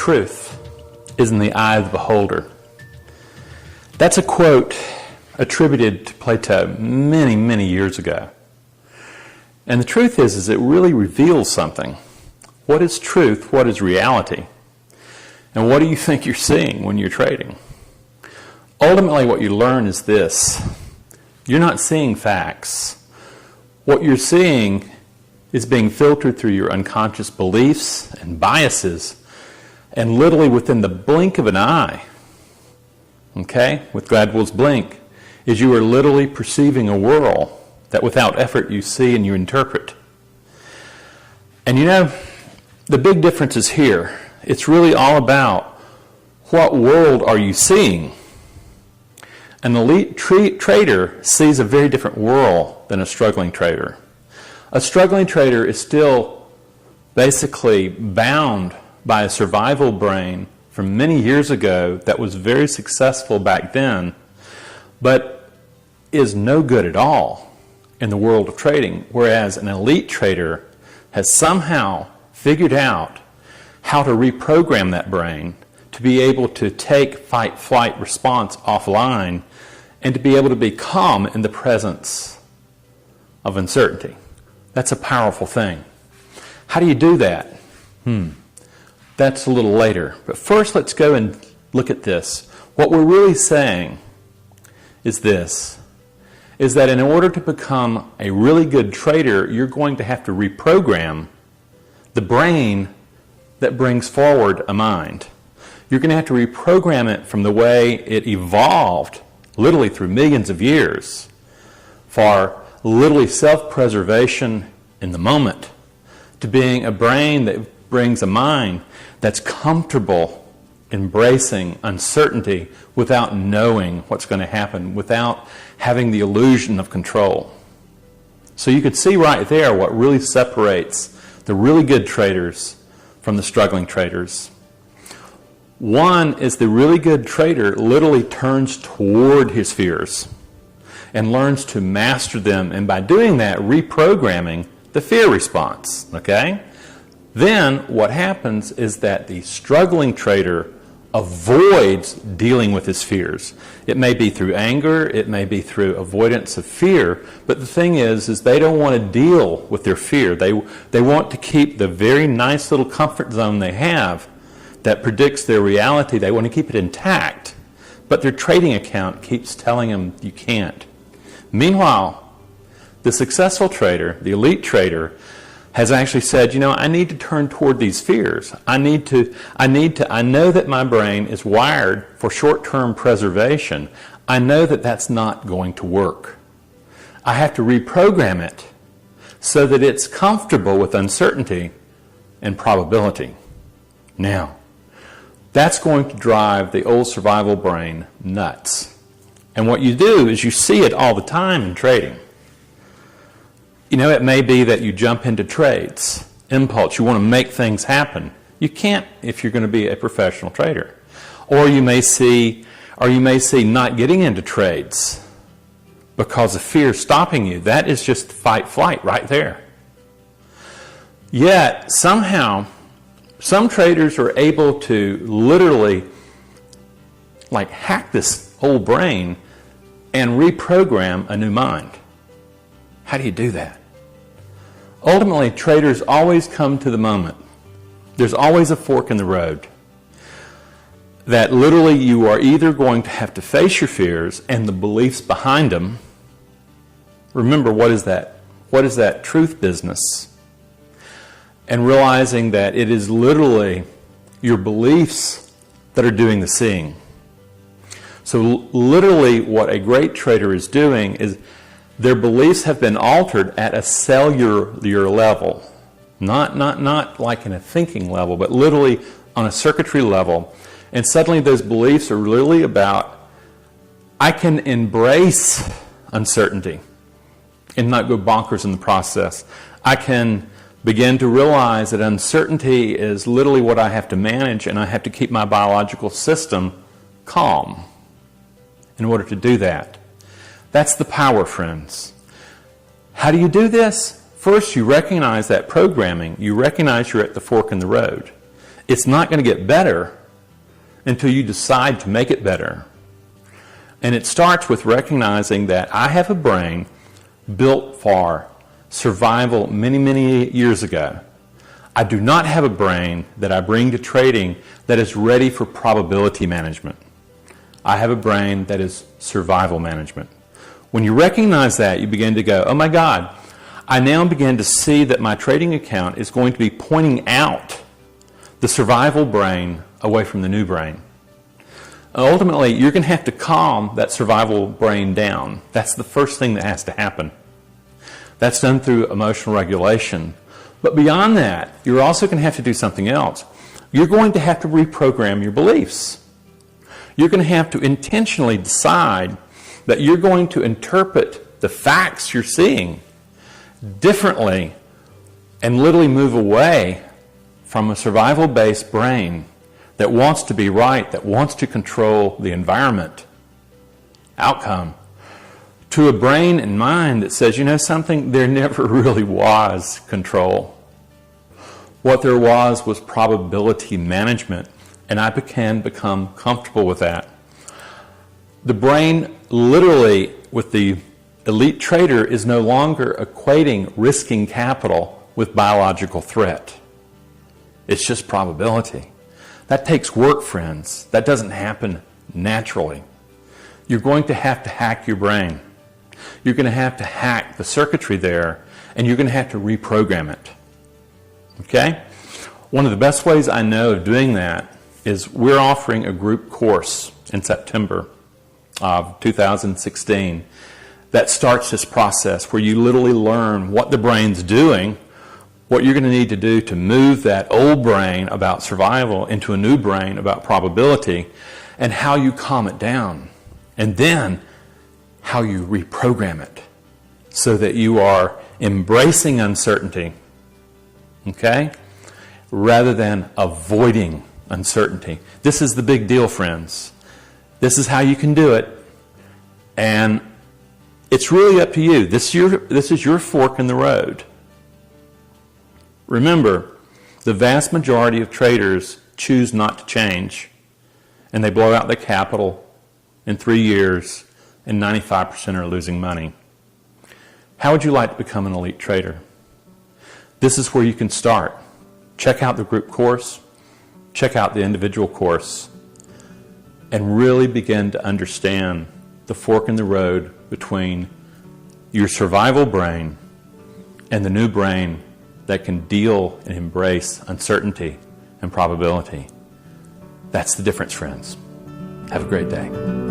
truth is in the eye of the beholder. That's a quote attributed to Plato many, many years ago. And the truth is it really reveals something. What is truth? What is reality? And what do you think you're seeing when you're trading? Ultimately, what you learn is this. You're not seeing facts. What you're seeing is being filtered through your unconscious beliefs and biases, and literally within the blink of an eye, okay, with Gladwell's blink, is you are literally perceiving a world that without effort you see and you interpret. And you know, the big difference is here. It's really all about what world are you seeing. An elite trader sees a very different world than a struggling trader. A struggling trader is still basically bound by a survival brain from many years ago that was very successful back then, but is no good at all in the world of trading, whereas an elite trader has somehow figured out how to reprogram that brain to be able to take fight-flight response offline and to be able to be calm in the presence of uncertainty. That's a powerful thing. How do you do that? That's a little later. But first, let's go and look at this. What we're really saying is this, is that in order to become a really good trader, you're going to have to reprogram the brain that brings forward a mind. You're going to have to reprogram it from the way it evolved, literally through millions of years, for literally self-preservation in the moment, to being a brain that brings a mind that's comfortable embracing uncertainty without knowing what's going to happen, without having the illusion of control. So you could see right there what really separates the really good traders from the struggling traders. One is the really good trader literally turns toward his fears and learns to master them, and by doing that, reprogramming the fear response, okay? Then what happens is that the struggling trader avoids dealing with his fears. It may be through anger, it may be through avoidance of fear, but the thing is they don't want to deal with their fear. They want to keep the very nice little comfort zone they have that predicts their reality. They want to keep it intact, but their trading account keeps telling them you can't. Meanwhile, the successful trader, the elite trader, has actually said, you know, I need to turn toward these fears. I know that my brain is wired for short-term preservation. I know that that's not going to work. I have to reprogram it so that it's comfortable with uncertainty and probability. Now, that's going to drive the old survival brain nuts. And what you do is you see it all the time in trading. You know, it may be that you jump into trades, impulse, you want to make things happen. You can't if you're going to be a professional trader. Or you may see not getting into trades because of fear stopping you. That is just fight, flight right there. Yet, somehow, some traders are able to literally like hack this old brain and reprogram a new mind. How do you do that? Ultimately, traders always come to the moment. There's always a fork in the road. That literally you are either going to have to face your fears and the beliefs behind them. Remember, what is that? What is that truth business? And realizing that it is literally your beliefs that are doing the seeing. So literally what a great trader is doing is their beliefs have been altered at a cellular level. Not like in a thinking level, but literally on a circuitry level. And suddenly those beliefs are really about, I can embrace uncertainty and not go bonkers in the process. I can begin to realize that uncertainty is literally what I have to manage, and I have to keep my biological system calm in order to do that. That's the power, friends. How do you do this? First, you recognize that programming. You recognize you're at the fork in the road. it's not going to get better until you decide to make it better. And it starts with recognizing that I have a brain built for survival many, many years ago. I do not have a brain that I bring to trading that is ready for probability management. I have a brain that is survival management. When you recognize that, you begin to go, oh my God, I now begin to see that my trading account is going to be pointing out the survival brain away from the new brain. Ultimately, you're going to have to calm that survival brain down. That's the first thing that has to happen. That's done through emotional regulation. But beyond that, you're also going to have to do something else. You're going to have to reprogram your beliefs. You're going to have to intentionally decide that you're going to interpret the facts you're seeing differently and literally move away from a survival-based brain that wants to be right, that wants to control the environment, outcome, to a brain and mind that says, you know something, there never really was control. What there was probability management, and I can become comfortable with that. The brain, literally, with the elite trader, is no longer equating risking capital with biological threat. It's just probability. That takes work, friends. That doesn't happen naturally. You're going to have to hack your brain. You're going to have to hack the circuitry there, and you're going to have to reprogram it. Okay? One of the best ways I know of doing that is we're offering a group course in September of 2016 that starts this process where you literally learn what the brain's doing, what you're going to need to do to move that old brain about survival into a new brain about probability, and how you calm it down, and then how you reprogram it so that you are embracing uncertainty, okay, rather than avoiding uncertainty. This is the big deal, friends. This is how you can do it, and it's really up to you. This is your fork in the road. Remember, the vast majority of traders choose not to change, and they blow out their capital in 3 years, and 95% are losing money. How would you like to become an elite trader? This is where you can start. Check out the group course, check out the individual course, and really begin to understand the fork in the road between your survival brain and the new brain that can deal and embrace uncertainty and probability. That's the difference, friends. Have a great day.